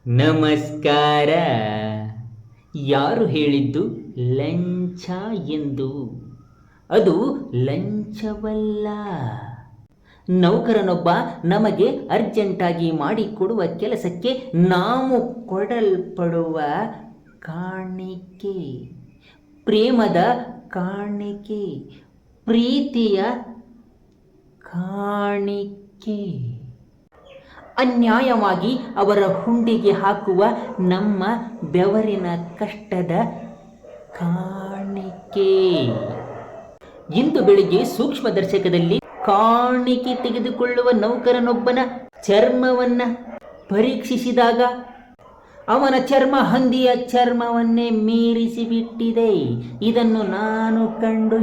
ನಮಸ್ಕಾರ. ಯಾರು ಹೇಳಿದ್ದು ಲಂಚ ಎಂದು? ಅದು ಲಂಚವಲ್ಲ. ನೌಕರನೊಬ್ಬ ನಮಗೆ ಅರ್ಜೆಂಟಾಗಿ ಮಾಡಿಕೊಡುವ ಕೆಲಸಕ್ಕೆ ನಾವು ಕೊಡಲ್ಪಡುವ ಕಾಣಿಕೆ, ಪ್ರೇಮದ ಕಾಣಿಕೆ, ಪ್ರೀತಿಯ ಕಾಣಿಕೆ. ಅನ್ಯಾಯವಾಗಿ ಅವರ ಹುಂಡಿಗೆ ಹಾಕುವ ನಮ್ಮ ಬೆವರಿನ ಕಷ್ಟದ ಕಾಣಿಕೆ. ಇಂದು ಬೆಳಿಗ್ಗೆ ಸೂಕ್ಷ್ಮದರ್ಶಕದಲ್ಲಿ ಕಾಣಿಕೆ ತೆಗೆದುಕೊಳ್ಳುವ ನೌಕರನೊಬ್ಬನ ಚರ್ಮವನ್ನ ಪರೀಕ್ಷಿಸಿದಾಗ ಅವನ ಚರ್ಮ ಹಂದಿಯ ಚರ್ಮವನ್ನೇ ಮೀರಿಸಿಬಿಟ್ಟಿದೆ. ಇದನ್ನು ನಾನು ಕಂಡು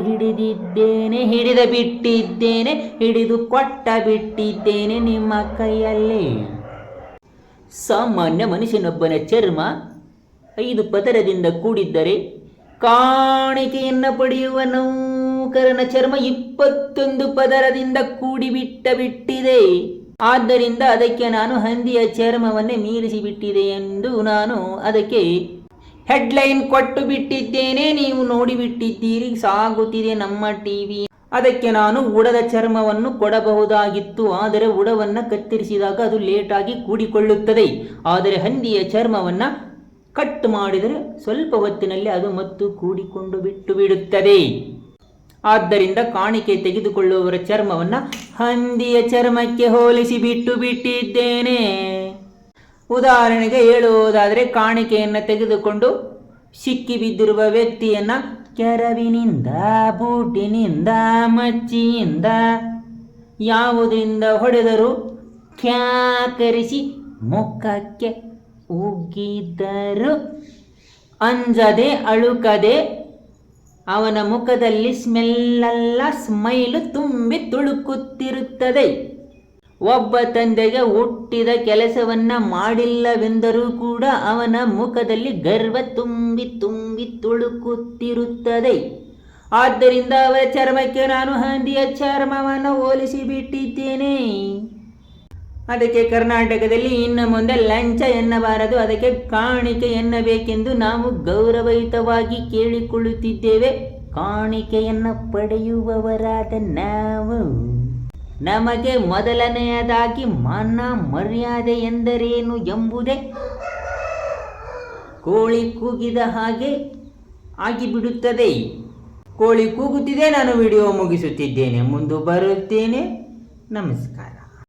ಹಿಡಿದು ಕೊಟ್ಟ ಬಿಟ್ಟಿದ್ದೇನೆ ನಿಮ್ಮ ಕೈಯಲ್ಲಿ. ಸಾಮಾನ್ಯ ಮನುಷ್ಯನೊಬ್ಬನ ಚರ್ಮ 5 ಪದರದಿಂದ ಕೂಡಿದ್ದರೆ ಕಾಣಿಕೆಯನ್ನು ಪಡೆಯುವ ನೌಕರನ ಚರ್ಮ 21 ಪದರದಿಂದ ಕೂಡಿಬಿಟ್ಟಿದೆ. ಆದ್ದರಿಂದ ಅದಕ್ಕೆ ನಾನು ಹಂದಿಯ ಚರ್ಮವನ್ನೇ ಮೀರಿಸಿಬಿಟ್ಟಿದೆ ಎಂದು ನಾನು ಅದಕ್ಕೆ ಹೆಡ್ಲೈನ್ ಕೊಟ್ಟು ಬಿಟ್ಟಿದ್ದೇನೆ. ನೀವು ನೋಡಿಬಿಟ್ಟಿದ್ದೀರಿ, ಸಾಗುತ್ತಿದೆ ನಮ್ಮ ಟಿವಿ. ಅದಕ್ಕೆ ನಾನು ಉಡದ ಚರ್ಮವನ್ನು ಕೊಡಬಹುದಾಗಿತ್ತು, ಆದರೆ ಉಡವನ್ನು ಕತ್ತರಿಸಿದಾಗ ಅದು ಲೇಟಾಗಿ ಕೂಡಿಕೊಳ್ಳುತ್ತದೆ. ಆದರೆ ಹಂದಿಯ ಚರ್ಮವನ್ನು ಕಟ್ ಮಾಡಿದರೆ ಸ್ವಲ್ಪ ಹೊತ್ತಿನಲ್ಲಿ ಅದು ಮತ್ತು ಕೂಡಿಕೊಂಡು ಬಿಡುತ್ತದೆ. ಆದ್ದರಿಂದ ಕಾಣಿಕೆ ತೆಗೆದುಕೊಳ್ಳುವವರ ಚರ್ಮವನ್ನು ಹಂದಿಯ ಚರ್ಮಕ್ಕೆ ಹೋಲಿಸಿ ಬಿಟ್ಟಿದ್ದೇನೆ. ಉದಾಹರಣೆಗೆ ಹೇಳುವುದಾದರೆ, ಕಾಣಿಕೆಯನ್ನು ತೆಗೆದುಕೊಂಡು ಸಿಕ್ಕಿ ಬಿದ್ದಿರುವ ವ್ಯಕ್ತಿಯನ್ನು ಕೆರವಿನಿಂದ, ಬೂಟಿನಿಂದ, ಮಚ್ಚಿಯಿಂದ ಯಾವುದರಿಂದ ಹೊಡೆದರೂ ಕ್ಯಾಕರಿಸಿ ಮುಖಕ್ಕೆ ಉಗಿದರು ಅಂಜದೆ ಅಳುಕದೆ ಅವನ ಮುಖದಲ್ಲಿ ಸ್ಮೈಲು ತುಂಬಿ ತುಳುಕುತ್ತಿರುತ್ತದೆ. ಒಬ್ಬ ತಂದೆಗೆ ಹುಟ್ಟಿದ ಕೆಲಸವನ್ನ ಮಾಡಿಲ್ಲವೆಂದರೂ ಕೂಡ ಅವನ ಮುಖದಲ್ಲಿ ಗರ್ವ ತುಂಬಿ ತುಳುಕುತ್ತಿರುತ್ತದೆ. ಆದ್ದರಿಂದ ಅವರ ಚರ್ಮಕ್ಕೆ ನಾನು ಹಂದಿಯ ಚರ್ಮವನ್ನು ಹೋಲಿಸಿ ಬಿಟ್ಟಿದ್ದೇನೆ. ಅದಕ್ಕೆ ಕರ್ನಾಟಕದಲ್ಲಿ ಇನ್ನು ಮುಂದೆ ಲಂಚ ಎನ್ನಬಾರದು, ಅದಕ್ಕೆ ಕಾಣಿಕೆ ಎನ್ನಬೇಕೆಂದು ನಾವು ಗೌರವಯುತವಾಗಿ ಕೇಳಿಕೊಳ್ಳುತ್ತಿದ್ದೇವೆ. ಕಾಣಿಕೆಯನ್ನು ಪಡೆಯುವವರಾದ ನಾವು, ನಮಗೆ ಮೊದಲನೆಯದಾಗಿ ಮಾನ ಮರ್ಯಾದೆ ಎಂದರೇನು ಎಂಬುದೇ ಕೋಳಿ ಕೂಗಿದ ಹಾಗೆ ಆಗಿಬಿಡುತ್ತದೆ. ಕೋಳಿ ಕೂಗುತ್ತಿದೆ, ನಾನು ವಿಡಿಯೋ ಮುಗಿಸುತ್ತಿದ್ದೇನೆ, ಮುಂದೆ ಬರುತ್ತೇನೆ. ನಮಸ್ಕಾರ.